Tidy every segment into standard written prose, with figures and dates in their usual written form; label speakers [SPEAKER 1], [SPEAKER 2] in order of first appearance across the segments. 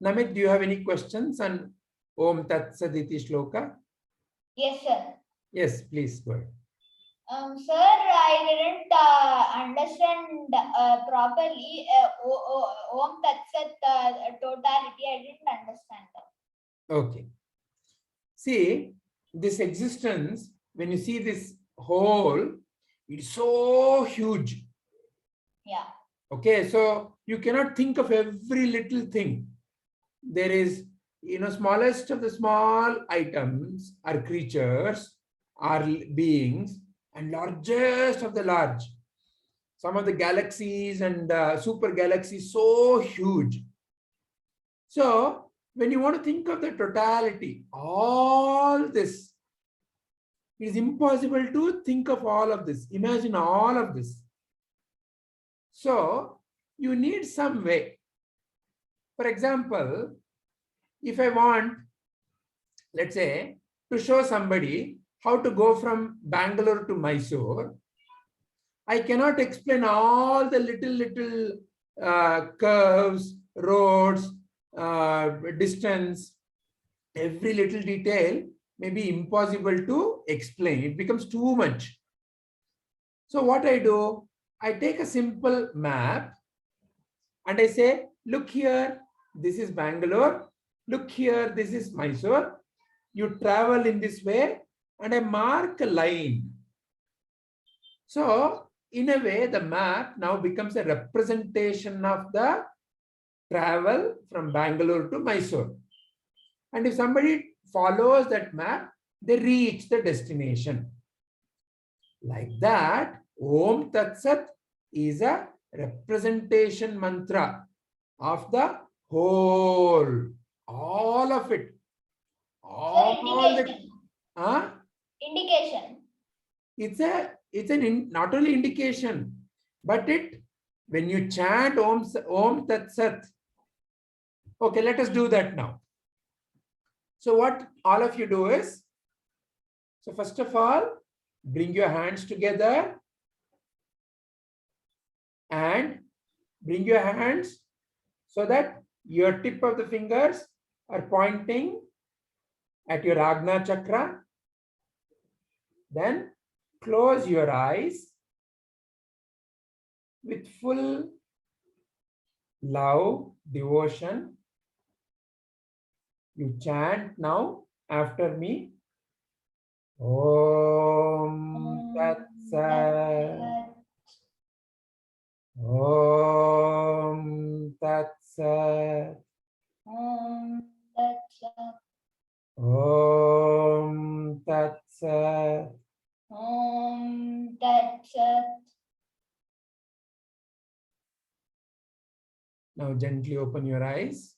[SPEAKER 1] Namit, do you have any questions on Om Tat Sat iti shloka?
[SPEAKER 2] Yes, sir.
[SPEAKER 1] Yes, please go ahead.
[SPEAKER 2] Sir, I didn't understand properly Om Tat Sat totality. I didn't understand that.
[SPEAKER 1] Okay. See, this existence, when you see this whole, it's so huge.
[SPEAKER 2] Yeah.
[SPEAKER 1] Okay, so you cannot think of every little thing. There is, smallest of the small items are creatures, are beings, and largest of the large. Some of the galaxies and super galaxies so huge. So when you want to think of the totality, all this, it is impossible to think of all of this. Imagine all of this. So you need some way. For example, if I want, let's say, to show somebody how to go from Bangalore to Mysore, I cannot explain all the little curves, roads, distance, every little detail may be impossible to explain. It becomes too much. So what I do, I take a simple map and I say, look here, this is Bangalore. Look here, this is Mysore. You travel in this way and I mark a line. So in a way, the map now becomes a representation of the travel from Bangalore to Mysore. And if somebody follows that map, they reach the destination. Like that, Om Tat Sat is a representation mantra of the whole, all of it. All the
[SPEAKER 2] indication.
[SPEAKER 1] It's an not only indication, but when you chant Om Tat Sat. Okay, let us do that now. So what all of you do is, so first of all, bring your hands together and bring your hands so that your tip of the fingers are pointing at your Ajna chakra. Then close your eyes with full love, devotion. You chant now after me. Om Tat Sat. Om Tat Sat.
[SPEAKER 2] Om Tat Sat.
[SPEAKER 1] Om Tat Sat.
[SPEAKER 2] Om Tat Sat.
[SPEAKER 1] Now gently open your eyes.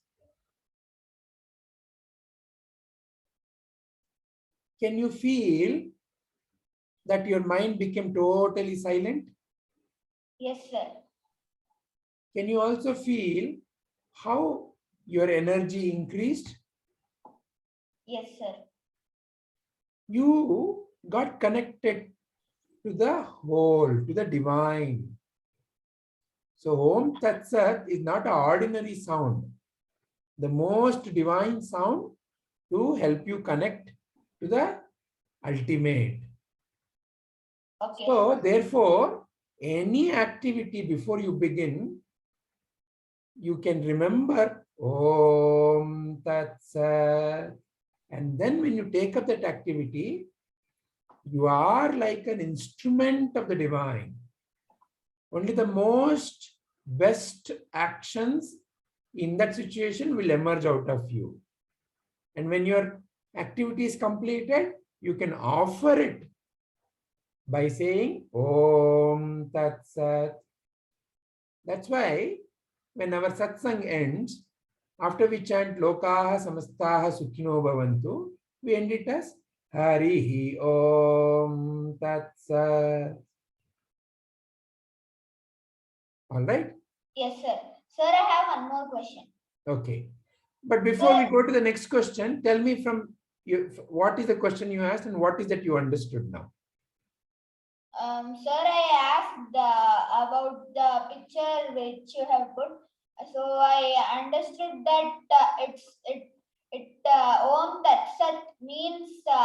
[SPEAKER 1] Can you feel that your mind became totally silent?
[SPEAKER 2] Yes, sir.
[SPEAKER 1] Can you also feel how your energy increased?
[SPEAKER 2] Yes, sir.
[SPEAKER 1] You got connected to the whole, to the divine. So Om Tat Sat is not an ordinary sound. The most divine sound to help you connect to the ultimate.
[SPEAKER 2] Okay.
[SPEAKER 1] So therefore, any activity before you begin, you can remember Om Tat Sat. And then when you take up that activity, you are like an instrument of the divine. Only the most best actions in that situation will emerge out of you. And when your activity is completed, you can offer it by saying Om Tat Sat. That's why when our satsang ends, after we chant Lokaha Samastaha Sukhino Bhavantu, we end it as Harihi Om Tat Sat. All right?
[SPEAKER 2] Yes, sir. Sir, I have one more question.
[SPEAKER 1] Okay. But before we go to the next question, tell me from you, what is the question you asked and what is that you understood now?
[SPEAKER 2] Sir, I asked about the picture which you have put. so I understood that Om Tat Sat means the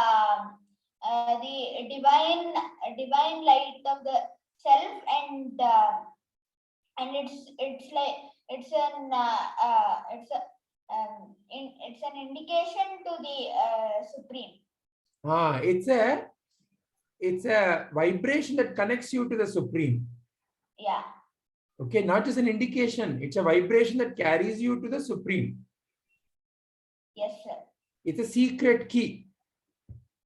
[SPEAKER 2] divine light of the self, and it's like it's an indication to the supreme.
[SPEAKER 1] It's a vibration that connects you to the supreme.
[SPEAKER 2] Yeah.
[SPEAKER 1] Okay, not just an indication, it's a vibration that carries you to the supreme.
[SPEAKER 2] Yes, sir.
[SPEAKER 1] It's a secret key.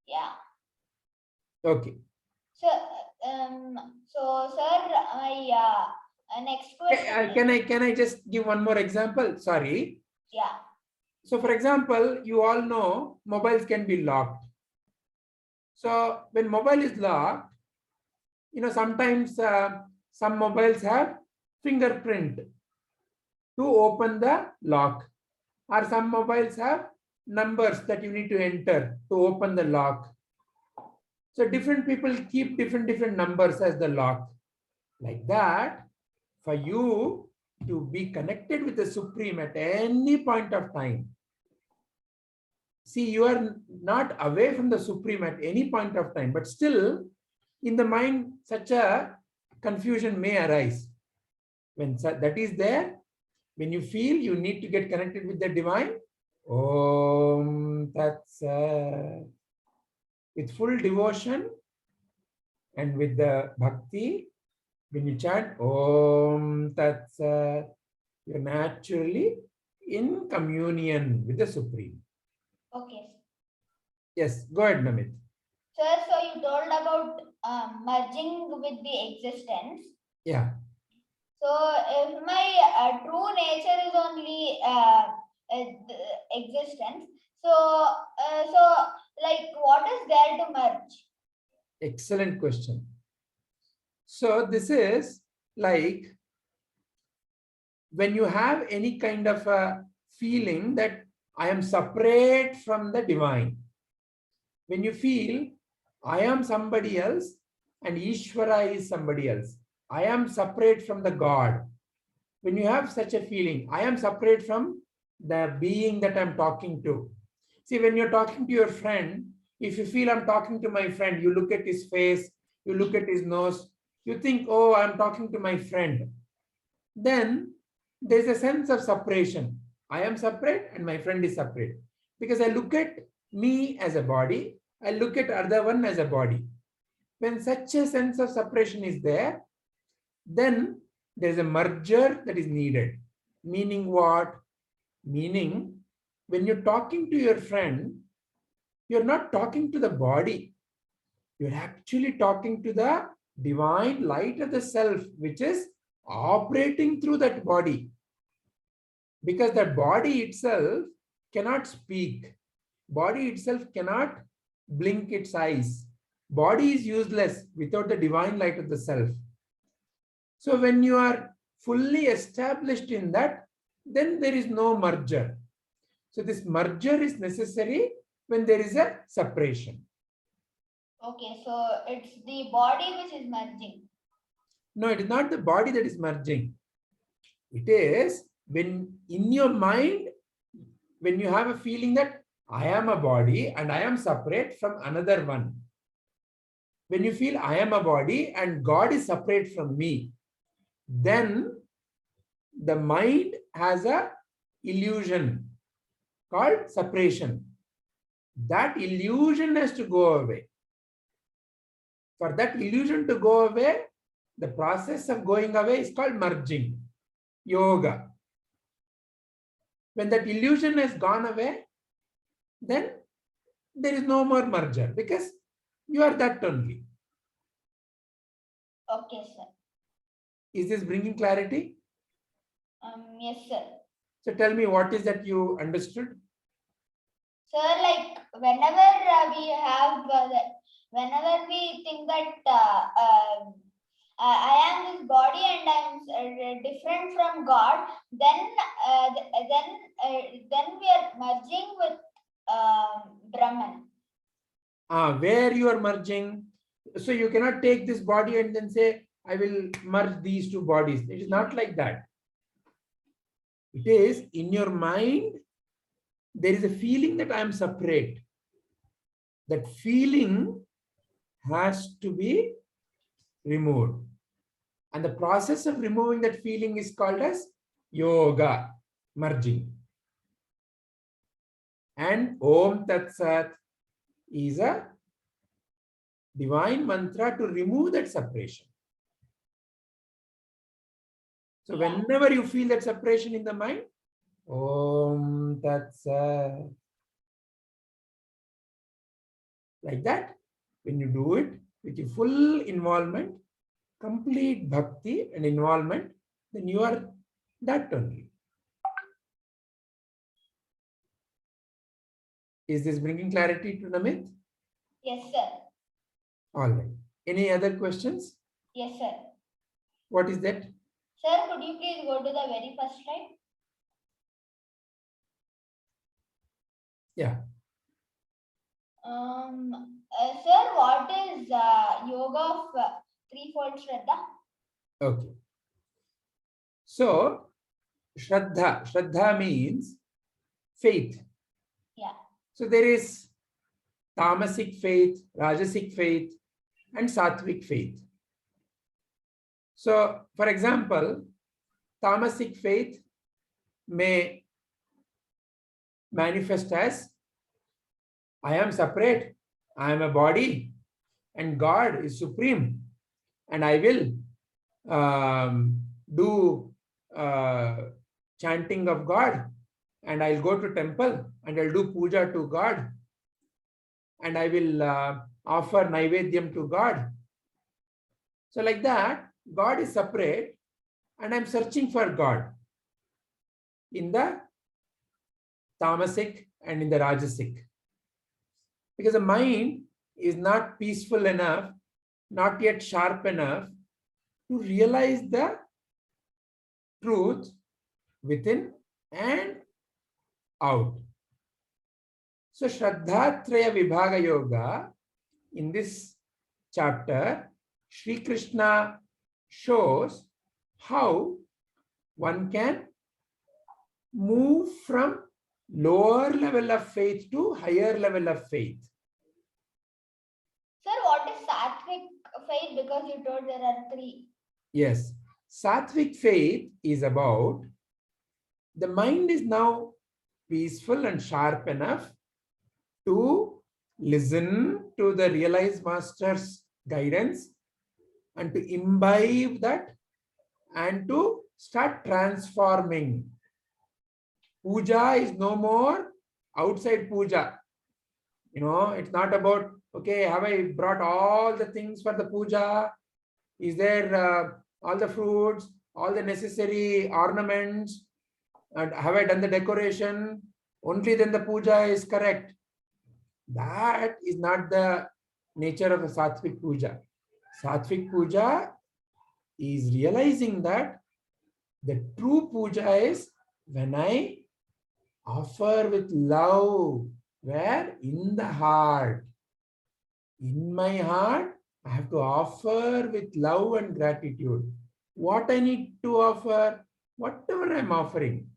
[SPEAKER 2] Yeah.
[SPEAKER 1] Okay.
[SPEAKER 2] So, sir, my next question.
[SPEAKER 1] Can I just give one more example? Sorry.
[SPEAKER 2] Yeah.
[SPEAKER 1] So, for example, you all know mobiles can be locked. So, when mobile is locked, sometimes some mobiles have fingerprint to open the lock, or some mobiles have numbers that you need to enter to open the lock. So different people keep different numbers as the lock. Like that, for you to be connected with the Supreme at any point of time. See, you are not away from the Supreme at any point of time, but still in the mind such a confusion may arise. When that is there, when you feel you need to get connected with the divine, Om Tat Sat, with full devotion and with the bhakti, when you chant Om Tat Sat, you're naturally in communion with the Supreme.
[SPEAKER 2] Okay.
[SPEAKER 1] Yes, go ahead, Namit.
[SPEAKER 2] Sir, so you told about merging with the existence.
[SPEAKER 1] Yeah.
[SPEAKER 2] So if my true nature is only existence, so like what is there to merge?
[SPEAKER 1] Excellent question. So this is like when you have any kind of a feeling that I am separate from the divine. When you feel I am somebody else and Ishvara is somebody else. I am separate from the God. When you have such a feeling, I am separate from the being that I'm talking to. See, when you're talking to your friend, if you feel I'm talking to my friend, you look at his face, you look at his nose, you think, oh, I'm talking to my friend. Then there's a sense of separation. I am separate and my friend is separate. Because I look at me as a body, I look at other one as a body. When such a sense of separation is there, then there's a merger that is needed. Meaning what? Meaning, when you're talking to your friend, you're not talking to the body. You're actually talking to the divine light of the self, which is operating through that body. Because that body itself cannot speak. Body itself cannot blink its eyes. Body is useless without the divine light of the self. So when you are fully established in that, then there is no merger. So this merger is necessary when there is a separation.
[SPEAKER 2] Okay, so it's the body which is merging.
[SPEAKER 1] No, it is not the body that is merging. It is when in your mind, when you have a feeling that I am a body and I am separate from another one. When you feel I am a body and God is separate from me, then the mind has a illusion called separation. That illusion has to go away. For that illusion to go away, the process of going away is called merging, yoga. When that illusion has gone away, then there is no more merger because you are that only.
[SPEAKER 2] Okay, sir.
[SPEAKER 1] Is this bringing clarity?
[SPEAKER 2] Yes, sir.
[SPEAKER 1] So tell me, what is that you understood?
[SPEAKER 2] Sir, like whenever whenever we think that I am this body and I am different from God, then we are merging with Brahman.
[SPEAKER 1] Where you are merging. So you cannot take this body and then say, I will merge these two bodies. It is not like that. It is in your mind, there is a feeling that I am separate. That feeling has to be removed. And the process of removing that feeling is called as yoga, merging. And Om Tat Sat is a divine mantra to remove that separation. So whenever you feel that separation in the mind, Om Tat Sat. Like that, when you do it with your full involvement, complete bhakti and involvement, then you are that only. Is this bringing clarity to Namit?
[SPEAKER 2] Yes, sir.
[SPEAKER 1] All right. Any other questions?
[SPEAKER 2] Yes, sir.
[SPEAKER 1] What is that?
[SPEAKER 2] Sir, could you please go to the very first slide?
[SPEAKER 1] Yeah.
[SPEAKER 2] Sir, what is yoga of threefold Shraddha?
[SPEAKER 1] Okay. So, Shraddha. Shraddha means faith.
[SPEAKER 2] Yeah.
[SPEAKER 1] So there is tamasic faith, rajasic faith, and sattvic faith. So, for example, tamasic faith may manifest as I am separate, I am a body, and God is supreme, and I will do chanting of God, and I'll go to temple and I'll do puja to God, and I will offer naivedyam to God. So like that, God is separate, and I'm searching for God in the tamasic and in the rajasic. Because the mind is not peaceful enough, not yet sharp enough to realize the truth within and out. So Shraddhatraya Vibhaga Yoga, in this chapter, Sri Krishna shows how one can move from lower level of faith to higher level of faith.
[SPEAKER 2] Sir, what is sattvic faith? Because you told there are three.
[SPEAKER 1] Yes, sattvic faith is about the mind is now peaceful and sharp enough to listen to the realized master's guidance and to imbibe that and to start transforming. Puja is no more outside puja. You know, it's not about, okay, have I brought all the things for the puja? Is there all the fruits, all the necessary ornaments? And have I done the decoration? Only then the puja is correct. That is not the nature of a sattvic puja. Sattvic puja is realizing that the true puja is when I offer with love, where in the heart. In my heart, I have to offer with love and gratitude. What I need to offer, whatever I'm offering.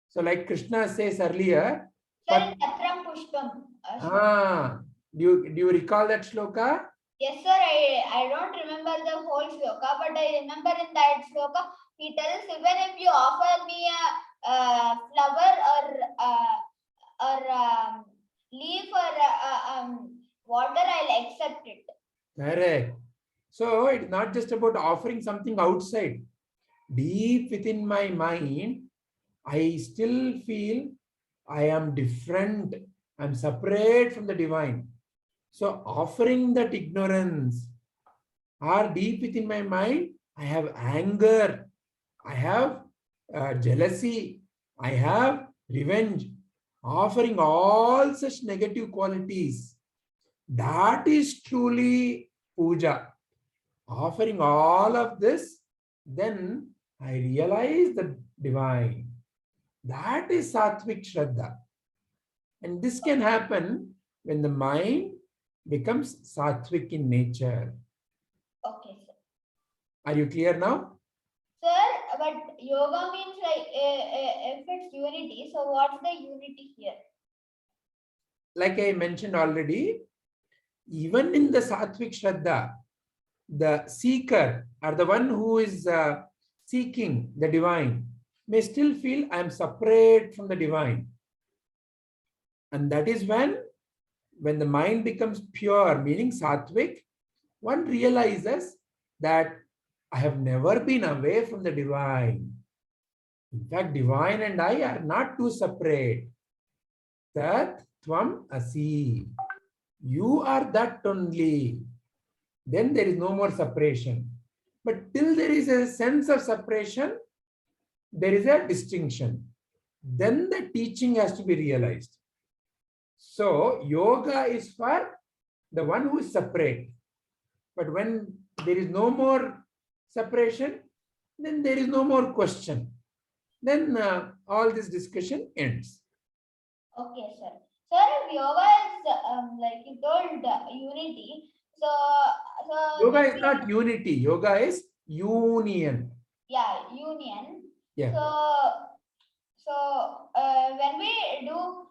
[SPEAKER 1] So like Krishna says earlier,
[SPEAKER 2] Sir, Patram Pushpam.
[SPEAKER 1] do you recall that shloka?
[SPEAKER 2] Yes, sir. I don't remember the whole shloka, but I remember in that shloka, he tells even if you offer me a flower or leaf or water, I'll accept it.
[SPEAKER 1] Correct. So it's not just about offering something outside. Deep within my mind, I still feel I am different. I'm separate from the divine. So offering that ignorance, or deep within my mind, I have anger, I have jealousy, I have revenge. Offering all such negative qualities, that is truly puja. Offering all of this, then I realize the divine. That is sattvic shraddha. And this can happen when the mind becomes sattvic in nature.
[SPEAKER 2] Okay, sir.
[SPEAKER 1] Are you clear now?
[SPEAKER 2] Sir, but yoga means like if it's unity, so what's the unity here?
[SPEAKER 1] Like I mentioned already, even in the Sattvic Shraddha, the seeker or the one who is seeking the divine may still feel I am separate from the divine. And that is when the mind becomes pure, meaning Sattvic, one realizes that I have never been away from the divine. In fact, divine and I are not two separate. Tat Tvam Asi. You are that only. Then there is no more separation. But till there is a sense of separation, there is a distinction. Then the teaching has to be realized. So, yoga is for the one who is separate. But when there is no more separation, then there is no more question. Then all this discussion ends.
[SPEAKER 2] Okay, sir. Sir, if yoga is like you told unity, so
[SPEAKER 1] Yoga is not unity. Yoga is union.
[SPEAKER 2] yeah, union.
[SPEAKER 1] Yeah.
[SPEAKER 2] So when we do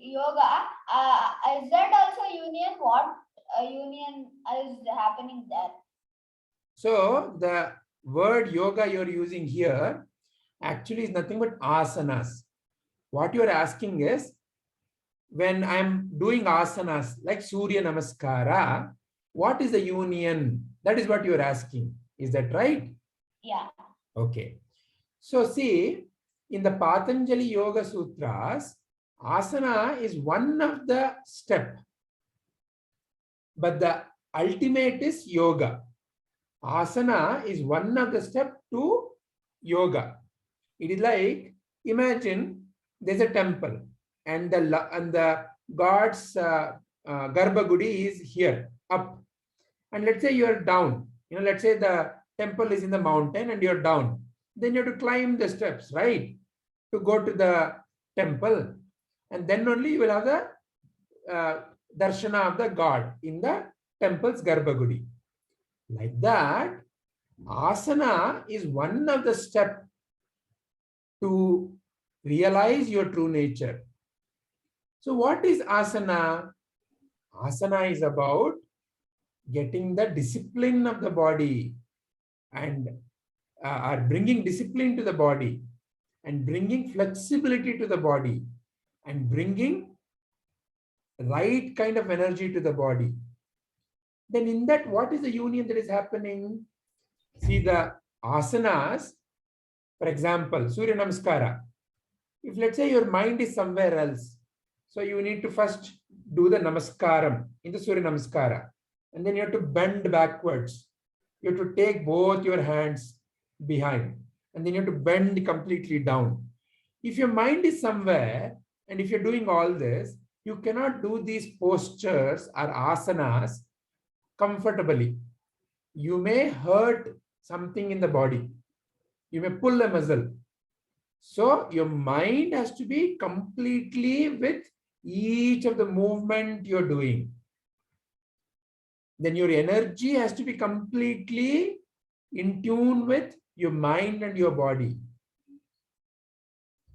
[SPEAKER 2] yoga, is that also union? What union is happening there?
[SPEAKER 1] So the word yoga you're using here actually is nothing but asanas. What you're asking is, when I'm doing asanas like Surya Namaskara, what is the union? That is what you're asking. Is that right?
[SPEAKER 2] Yeah.
[SPEAKER 1] Okay. So see, in the Patanjali Yoga Sutras, asana is one of the step, but the ultimate is yoga. Asana is one of the step to yoga. It is like, imagine there's a temple and the God's Garbhagudi is here up, and let's say you're down. Let's say the temple is in the mountain and you're down. Then you have to climb the steps, right, to go to the temple, and then only you will have the darshana of the God in the temple's Garbhagudi. Like that, asana is one of the steps to realize your true nature. So what is asana? Asana is about getting the discipline of the body and are bringing discipline to the body and bringing flexibility to the body and bringing right kind of energy to the body. Then in that, what is the union that is happening? See, the asanas, for example, Surya Namaskara. If let's say your mind is somewhere else, so you need to first do the Namaskaram in the Surya Namaskara, and then you have to bend backwards. You have to take both your hands behind, and then you have to bend completely down. If your mind is somewhere, and if you're doing all this, you cannot do these postures or asanas comfortably. You may hurt something in the body. You may pull a muscle. So your mind has to be completely with each of the movement you're doing. Then your energy has to be completely in tune with your mind and your body.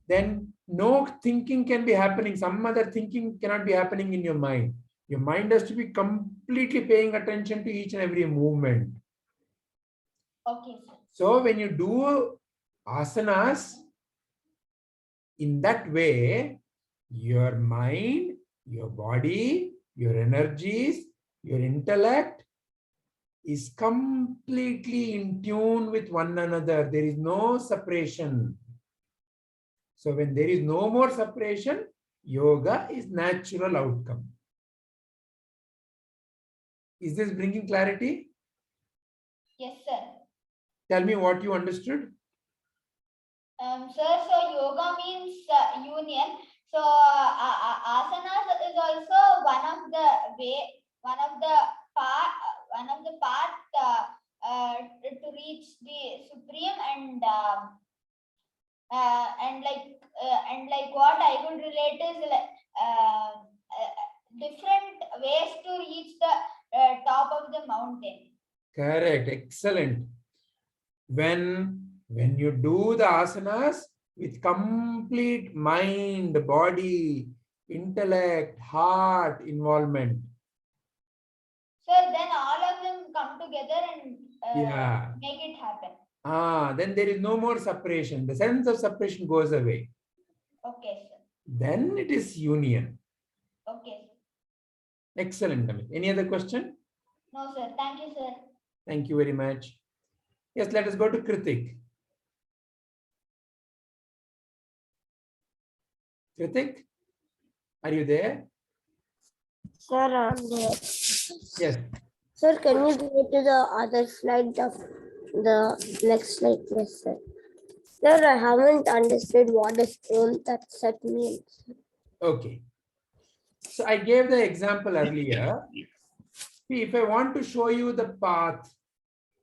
[SPEAKER 1] Then no thinking can be happening. Some other thinking cannot be happening in your mind. Your mind has to be completely paying attention to each and every movement.
[SPEAKER 2] Okay.
[SPEAKER 1] So when you do asanas in that way, your mind, your body, your energies, your intellect is completely in tune with one another. There is no separation. So when there is no more separation, yoga is natural outcome. Is this bringing clarity?
[SPEAKER 2] Yes, sir.
[SPEAKER 1] Tell me what you understood.
[SPEAKER 2] Sir, so yoga means union. So asanas is also one of the path to reach the supreme, and what I could relate is like different ways to reach the top of the mountain.
[SPEAKER 1] Correct. Excellent. When When you do the asanas with complete mind, body, intellect, heart involvement.
[SPEAKER 2] Sir, then all of them come together and
[SPEAKER 1] Yeah.
[SPEAKER 2] make it happen.
[SPEAKER 1] Then there is no more separation. The sense of separation goes away.
[SPEAKER 2] Okay, sir.
[SPEAKER 1] Then it is union.
[SPEAKER 2] Okay, sir.
[SPEAKER 1] Excellent, Amit. Any other question?
[SPEAKER 2] No, sir. Thank you, sir.
[SPEAKER 1] Thank you very much. Yes, let us go to Kritik. Kritik, are you there?
[SPEAKER 3] Sir, I'm there.
[SPEAKER 1] Yes.
[SPEAKER 3] Sir, can you go to the other slide, the next slide, please, sir? Sir, I haven't understood what does that set means.
[SPEAKER 1] Okay. So I gave the example earlier. See, if I want to show you the path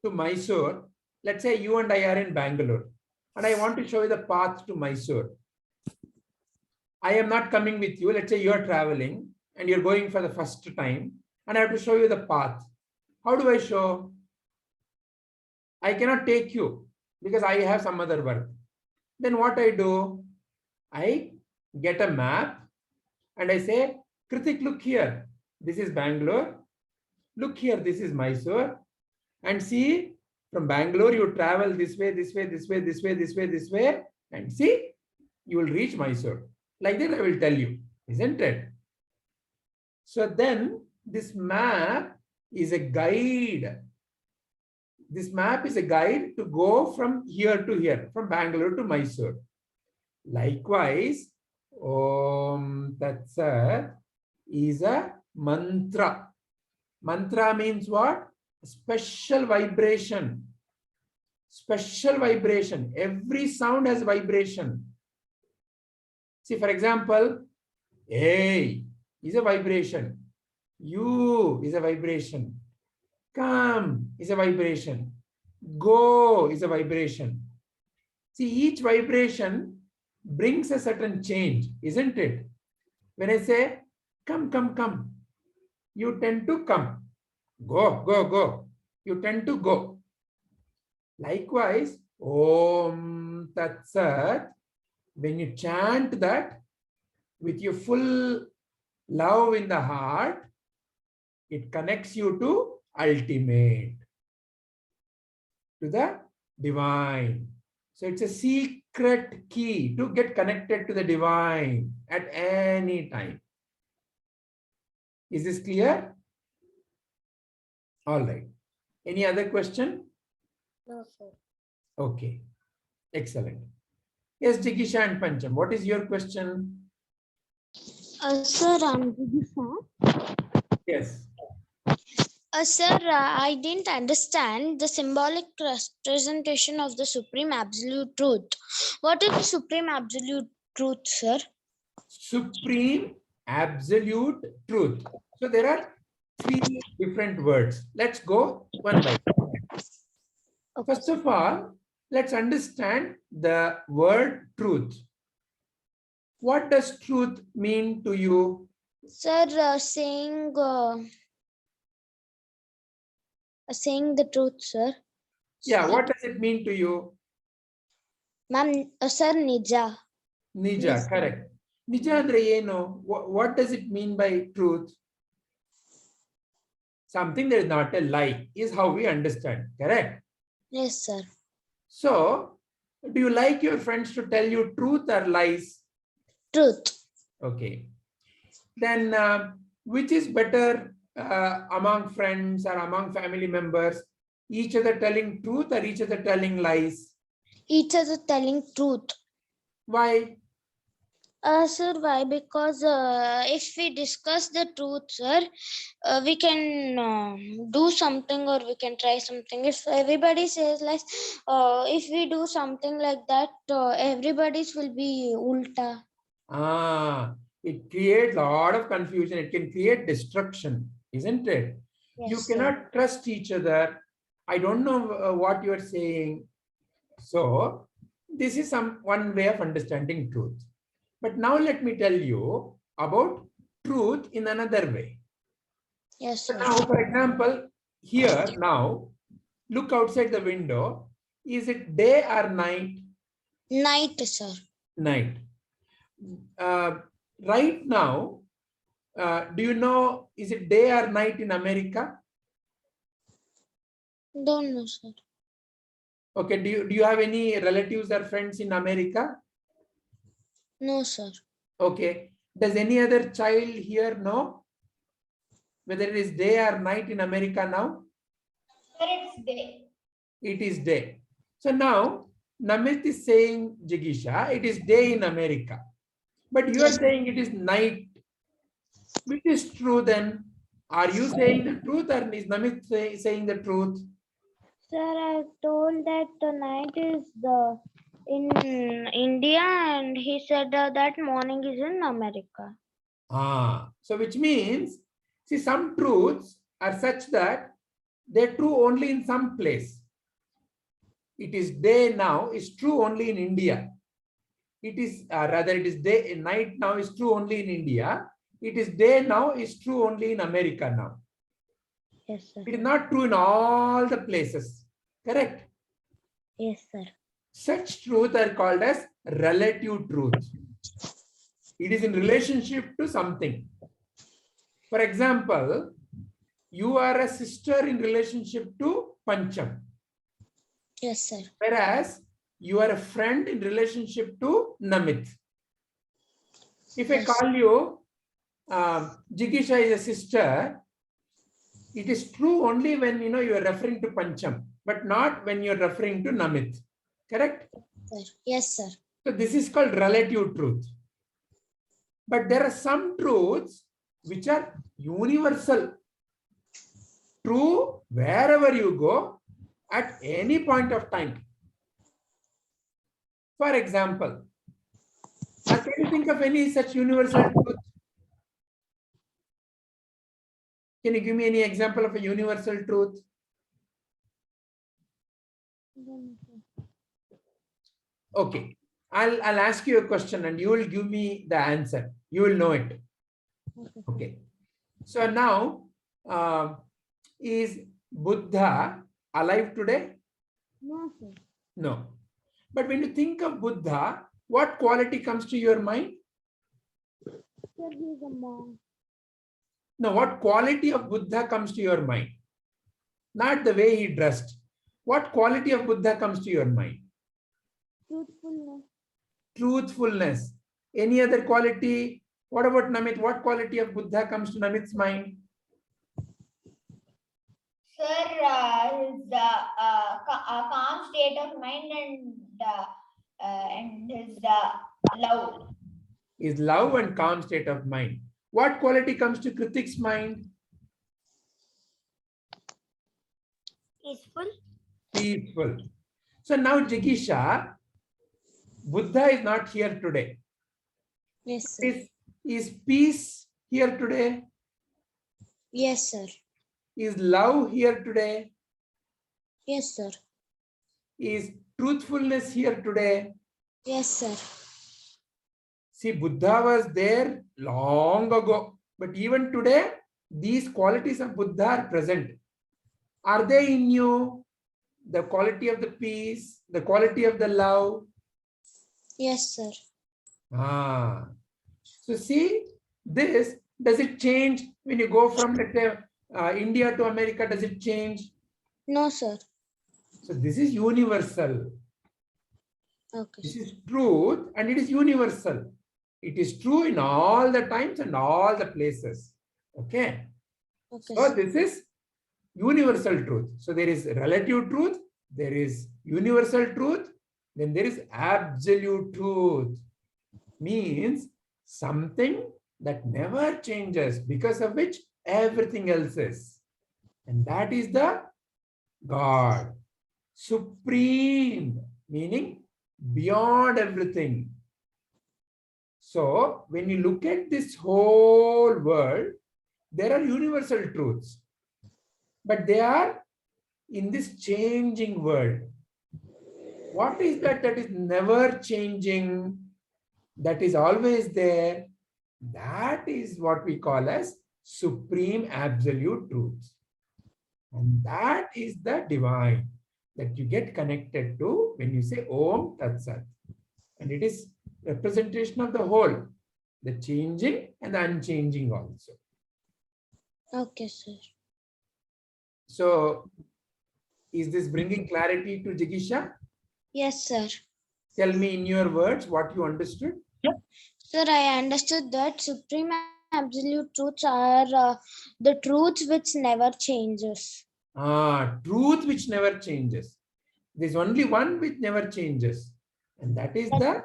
[SPEAKER 1] to Mysore, let's say you and I are in Bangalore, and I want to show you the path to Mysore. I am not coming with you. Let's say you are traveling and you're going for the first time, and I have to show you the path. How do I show? I cannot take you because I have some other work. Then what I do? I get a map and I say, Kritik, look here. This is Bangalore. Look here, this is Mysore. And see, from Bangalore, you travel this way, this way, this way, this way, this way, this way. And see, you will reach Mysore. Like that, I will tell you, isn't it? So then this map is a guide. This map is a guide to go from here to here, from Bangalore to Mysore. Likewise, Om Tat Sat is a mantra. Mantra means what? Special vibration. Special vibration. Every sound has vibration. See, for example, A is a vibration. U is a vibration. Come is a vibration. Go is a vibration. See, each vibration brings a certain change, isn't it? When I say, come, come, come, you tend to come. Go, go, go. You tend to go. Likewise, Om Tat Sat, when you chant that with your full love in the heart, it connects you to ultimate, to the divine. So it's a secret key to get connected to the divine at any time. Is this clear? All right. Any other question?
[SPEAKER 3] No, sir.
[SPEAKER 1] Okay. Excellent. Yes, Jikisha and Pancham, what is your question?
[SPEAKER 4] Sir, I'm Vidisha.
[SPEAKER 1] Yes.
[SPEAKER 4] Sir, I didn't understand the symbolic representation of the Supreme Absolute Truth. What is the Supreme Absolute Truth, sir?
[SPEAKER 1] Supreme Absolute Truth. So there are three different words. Let's go one by one.
[SPEAKER 4] Okay.
[SPEAKER 1] First of all, let's understand the word truth. What does truth mean to you?
[SPEAKER 4] Sir, saying the truth, sir.
[SPEAKER 1] Yeah, what does it mean to you?
[SPEAKER 4] Ma'am, sir, Nija.
[SPEAKER 1] Nija,
[SPEAKER 4] Yes,
[SPEAKER 1] correct. Nija andre eno? What does it mean by truth? Something that is not a lie is how we understand, correct?
[SPEAKER 4] Yes, sir.
[SPEAKER 1] So, do you like your friends to tell you truth or lies?
[SPEAKER 4] Truth.
[SPEAKER 1] Okay. Then, which is better among friends or among family members? Each other telling truth or each other telling lies?
[SPEAKER 4] Each other telling truth.
[SPEAKER 1] Why?
[SPEAKER 4] Sir, why? Because if we discuss the truth, sir, we can do something or we can try something. If everybody says like, if we do something like that, everybody's will be ulta.
[SPEAKER 1] It creates a lot of confusion. It can create destruction, isn't it?
[SPEAKER 4] Yes,
[SPEAKER 1] You
[SPEAKER 4] sir.
[SPEAKER 1] cannot trust each other. I don't know what you are saying. So this is one way of understanding truth. But now let me tell you about truth in another way.
[SPEAKER 4] Yes,
[SPEAKER 1] So
[SPEAKER 4] sir.
[SPEAKER 1] now, for example, here now, look outside the window. Is it day or night?
[SPEAKER 4] Night, sir.
[SPEAKER 1] Night. Right now, do you know, is it day or night in America?
[SPEAKER 4] Don't know, sir.
[SPEAKER 1] Okay, do you have any relatives or friends in America?
[SPEAKER 4] No, sir.
[SPEAKER 1] Okay. Does any other child here know whether it is day or night in America now?
[SPEAKER 2] Sir, it's day.
[SPEAKER 1] It is day. So now Namit is saying, Jigisha, it is day in America. But you are
[SPEAKER 4] Yes.
[SPEAKER 1] saying it is night. Which is true then? Are you saying the truth or is Namit saying the truth?
[SPEAKER 4] Sir, I told that the night is in India, and he said that morning is in America.
[SPEAKER 1] So which means, see, some truths are such that they're true only in some place. It is day now is true only in India. It is rather it is day night now is true only in India. It is day now is true only in America now.
[SPEAKER 4] Yes, sir.
[SPEAKER 1] It is not true in all the places. Correct?
[SPEAKER 4] Yes, sir.
[SPEAKER 1] Such truths are called as relative truth. It is in relationship to something. For example, you are a sister in relationship to Pancham.
[SPEAKER 4] Yes, sir.
[SPEAKER 1] Whereas you are a friend in relationship to Namit. If I
[SPEAKER 4] Yes.
[SPEAKER 1] call you Jigisha is a sister, it is true only when you are referring to Pancham, but not when you are referring to Namit. Correct?
[SPEAKER 4] Sir. Yes, sir.
[SPEAKER 1] So this is called relative truth. But there are some truths which are universal. True wherever you go at any point of time. For example, can you think of any such universal truth? Can you give me any example of a universal truth? Okay, I'll ask you a question and you will give me the answer. You will know it. Okay. So now, is Buddha alive today?
[SPEAKER 4] No, sir.
[SPEAKER 1] No. But when you think of Buddha, what quality comes to your mind?
[SPEAKER 4] Sir, he is a monk.
[SPEAKER 1] No, what quality of Buddha comes to your mind? Not the way he dressed. What quality of Buddha comes to your mind?
[SPEAKER 4] Truthfulness.
[SPEAKER 1] Truthfulness. Any other quality? What about Namit? What quality of Buddha comes to Namit's mind?
[SPEAKER 2] Sir, his calm state of mind and his love.
[SPEAKER 1] Is love and calm state of mind. What quality comes to Kritik's mind?
[SPEAKER 3] Peaceful.
[SPEAKER 1] Peaceful. So now, Jigisha, Buddha is not here today.
[SPEAKER 4] Yes, sir.
[SPEAKER 1] Is peace here today?
[SPEAKER 4] Yes, sir.
[SPEAKER 1] Is love here today?
[SPEAKER 4] Yes, sir.
[SPEAKER 1] Is truthfulness here today?
[SPEAKER 4] Yes, sir.
[SPEAKER 1] See, Buddha was there long ago, but even today, these qualities of Buddha are present. Are they in you? The quality of the peace, the quality of the love?
[SPEAKER 4] Yes, sir.
[SPEAKER 1] So see, this, does it change when you go from, let's say, India to America? Does it change?
[SPEAKER 4] No, sir.
[SPEAKER 1] So this is universal.
[SPEAKER 4] Okay.
[SPEAKER 1] This is truth and it is universal. It is true in all the times and all the places. Okay.
[SPEAKER 4] Okay.
[SPEAKER 1] So
[SPEAKER 4] Sir.
[SPEAKER 1] this is universal truth. So there is relative truth, there is universal truth, then there is absolute truth. Means something that never changes, because of which everything else is. And that is the God. Supreme, meaning beyond everything. So when you look at this whole world, there are universal truths, but they are in this changing world. What is that is never changing, that is always there? That is what we call as supreme absolute truth. And that is the divine. that you get connected to when you say Om Tat Sat. And it is representation of the whole, the changing and the unchanging also.
[SPEAKER 4] Okay, sir.
[SPEAKER 1] So, is this bringing clarity to Jigisha?
[SPEAKER 4] Yes, sir.
[SPEAKER 1] Tell me in your words what you understood.
[SPEAKER 4] Sir, I understood that supreme absolute truths are the truths which never changes.
[SPEAKER 1] Truth which never changes. There's only one which never changes, and that is the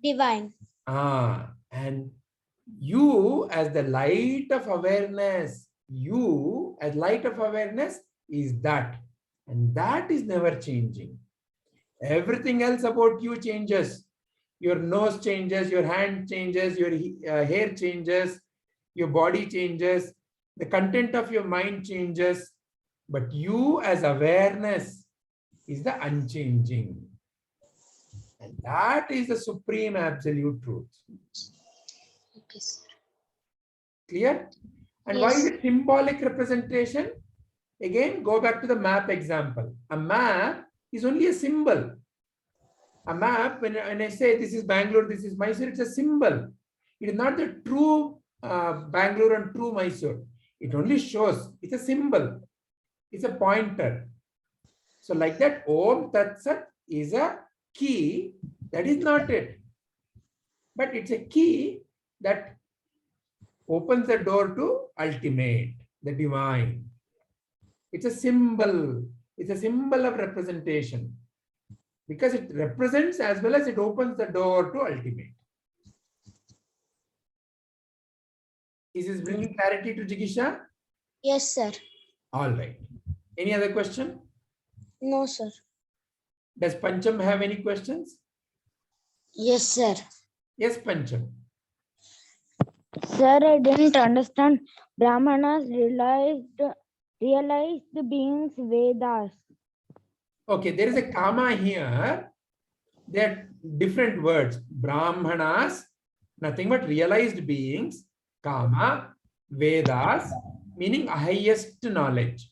[SPEAKER 4] Divine.
[SPEAKER 1] and you as the light of awareness, you as light of awareness is that, and that is never changing. Everything else about you changes. Your nose changes, your hand changes, your hair changes, your body changes, the content of your mind changes, but you as awareness is the unchanging. And that is the supreme absolute truth.
[SPEAKER 4] Okay, sir.
[SPEAKER 1] Clear? And
[SPEAKER 4] Yes.
[SPEAKER 1] why is it symbolic representation? Again, go back to the map example. A map is only a symbol. A map, when I say this is Bangalore, this is Mysore, it's a symbol. It is not the true Bangalore and true Mysore. It only shows, it's a symbol. It's a pointer. So like that, Om Tat Sat is a key. That is not it. But it's a key that opens the door to ultimate, the divine. It's a symbol. It's a symbol of representation. Because it represents as well as it opens the door to ultimate. Is this bringing clarity to Jigisha?
[SPEAKER 4] Yes, sir.
[SPEAKER 1] All right. Any other question?
[SPEAKER 4] No, sir.
[SPEAKER 1] Does Pancham have any questions?
[SPEAKER 4] Yes, sir.
[SPEAKER 1] Yes, Pancham.
[SPEAKER 5] Sir, I didn't understand. Brahmanas realized the beings Vedas.
[SPEAKER 1] Okay, there is a comma here. There are different words. Brahmanas, nothing but realized beings, comma, Vedas, meaning highest knowledge,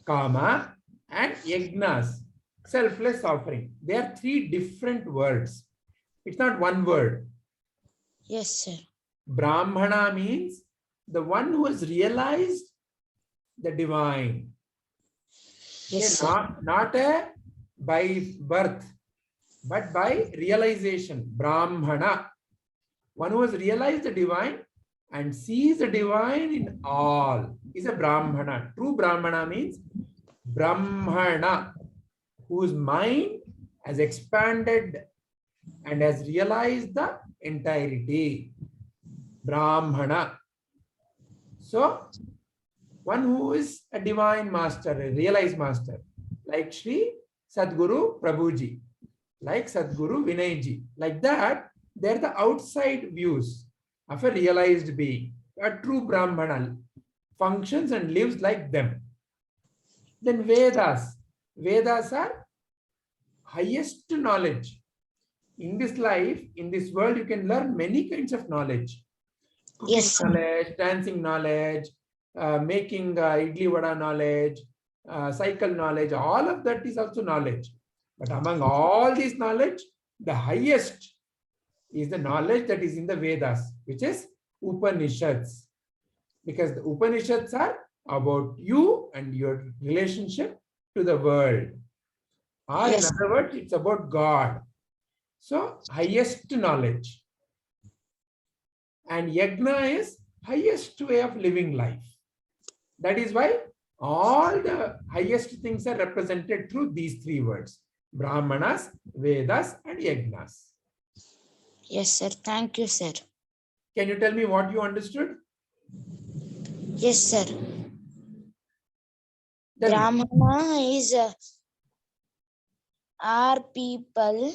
[SPEAKER 1] comma, and yagnas, selfless offering. They are three different words. It's not one word.
[SPEAKER 4] Yes, sir.
[SPEAKER 1] Brahmana means the one who has realized the divine.
[SPEAKER 4] Yes,
[SPEAKER 1] Okay,
[SPEAKER 4] sir.
[SPEAKER 1] not by birth, but by realization. Brahmana, one who has realized the divine and sees the divine in all, is a Brahmana. True Brahmana means Brahmana, whose mind has expanded and has realized the entirety. Brahmana. So, one who is a divine master, a realized master, like Sri Sadguru Prabhuji, like Sadguru Vinayji. Like that, they're the outside views of a realized being. A true Brahmana functions and lives like them. Then Vedas. Vedas are highest knowledge. In this life, in this world, you can learn many kinds of knowledge. Cooking
[SPEAKER 4] Yes, sir.
[SPEAKER 1] knowledge, dancing knowledge, making idli vada knowledge, cycle knowledge, all of that is also knowledge. But among all this knowledge, the highest is the knowledge that is in the Vedas, which is Upanishads. Because the Upanishads are about you and your relationship to the world. Or in
[SPEAKER 4] Yes.
[SPEAKER 1] other words, it's about God. So, highest knowledge. And yagna is highest way of living life. That is why all the highest things are represented through these three words: Brahmanas, Vedas, and yagnas.
[SPEAKER 4] Yes, sir. Thank you, sir.
[SPEAKER 1] Can you tell me what you understood?
[SPEAKER 4] Yes, sir.
[SPEAKER 1] Tell me.
[SPEAKER 4] Brahmana is our people.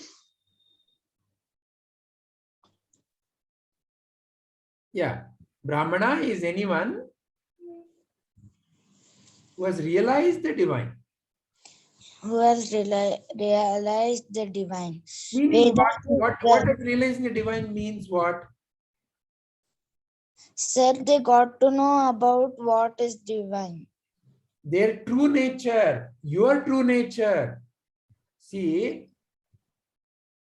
[SPEAKER 1] Yeah. Brahmana is anyone who has realized the divine.
[SPEAKER 4] Who has realized the divine.
[SPEAKER 1] Meaning
[SPEAKER 4] Vedas
[SPEAKER 1] what does realizing the divine means? What?
[SPEAKER 4] Sir, they got to know about what is divine.
[SPEAKER 1] their true nature, your true nature. See,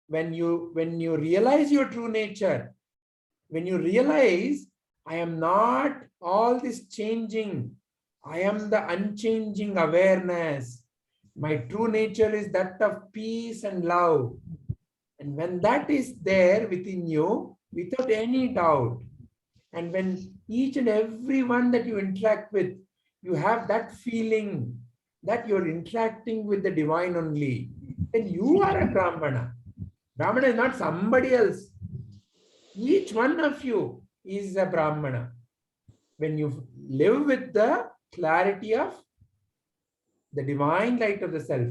[SPEAKER 1] when you realize your true nature, when you realize I am not all this changing, I am the unchanging awareness. My true nature is that of peace and love. And when that is there within you, without any doubt, and when each and every one that you interact with, you have that feeling that you're interacting with the divine only, then you are a Brahmana. Brahmana is not somebody else. Each one of you is a Brahmana. When you live with the clarity of the divine light of the self,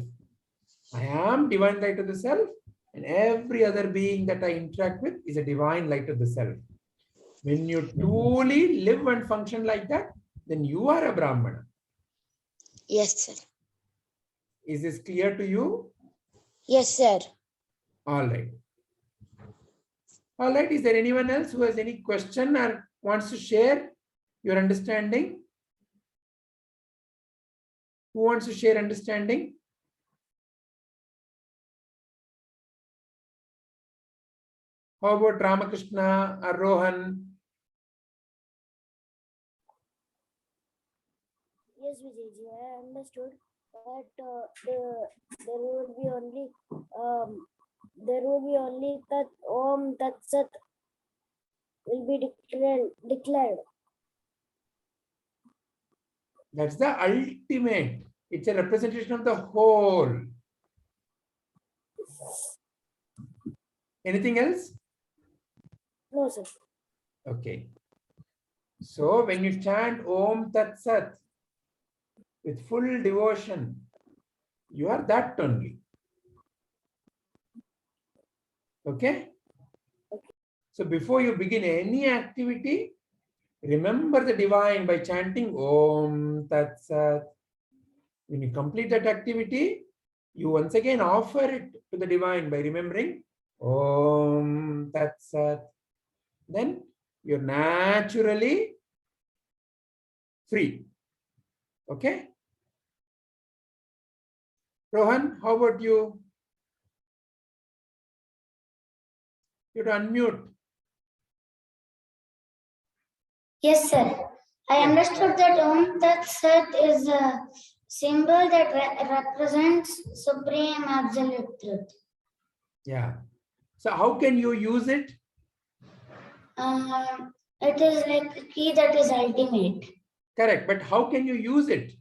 [SPEAKER 1] I am divine light of the self, and every other being that I interact with is a divine light of the self. When you truly live and function like that, then you are a Brahmana.
[SPEAKER 4] Yes, sir.
[SPEAKER 1] Is this clear to you?
[SPEAKER 4] Yes, sir.
[SPEAKER 1] All right. All right. Is there anyone else who has any question or wants to share your understanding? Who wants to share understanding? How about Ramakrishna or Rohan?
[SPEAKER 3] Yes, Vijayji, I understood that there will be only that Om Tat Sat will be declared.
[SPEAKER 1] That's the ultimate. It's a representation of the whole. Anything else?
[SPEAKER 3] No, sir.
[SPEAKER 1] Okay. So when you chant Om Tat Sat with full devotion, you are that only. Okay? So before you begin any activity, remember the divine by chanting Om Tat Sat. When you complete that activity, you once again offer it to the divine by remembering Om Tat Sat. Then you're naturally free. Okay? Rohan, how about you? You have to unmute.
[SPEAKER 2] Yes, sir. I understood that Om Tat Sat is a symbol that represents supreme absolute truth.
[SPEAKER 1] Yeah. So how can you use it?
[SPEAKER 2] It is like a key that is ultimate.
[SPEAKER 1] Correct. But how can you use it?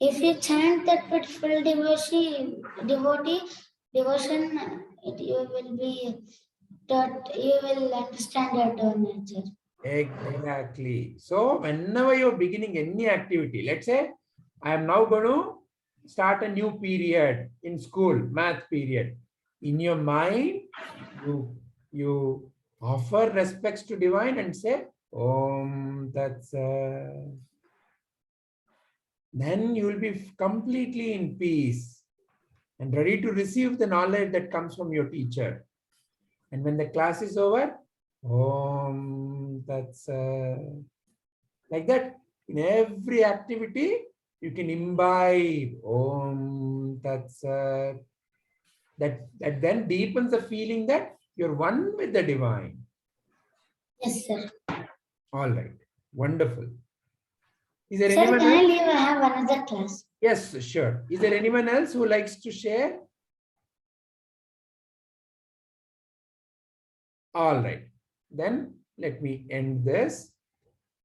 [SPEAKER 2] If you chant that with full devotion, you will be taught, you will understand your true nature.
[SPEAKER 1] Exactly. So whenever you're beginning any activity, let's say I am now going to start a new period in school, math period. In your mind, you offer respects to divine and say, Om Tat Sat. Then you will be completely in peace and ready to receive the knowledge that comes from your teacher. And when the class is over, Om Tat Sat. Like that, in every activity, you can imbibe Om Tat Sat. That then deepens the feeling that you're one with the divine.
[SPEAKER 2] Yes, sir.
[SPEAKER 1] All right. Wonderful. Is there
[SPEAKER 2] Sir,
[SPEAKER 1] anyone
[SPEAKER 2] can I
[SPEAKER 1] else?
[SPEAKER 2] leave? I have another class.
[SPEAKER 1] Yes, sure. Is there anyone else who likes to share? All right. Then let me end this.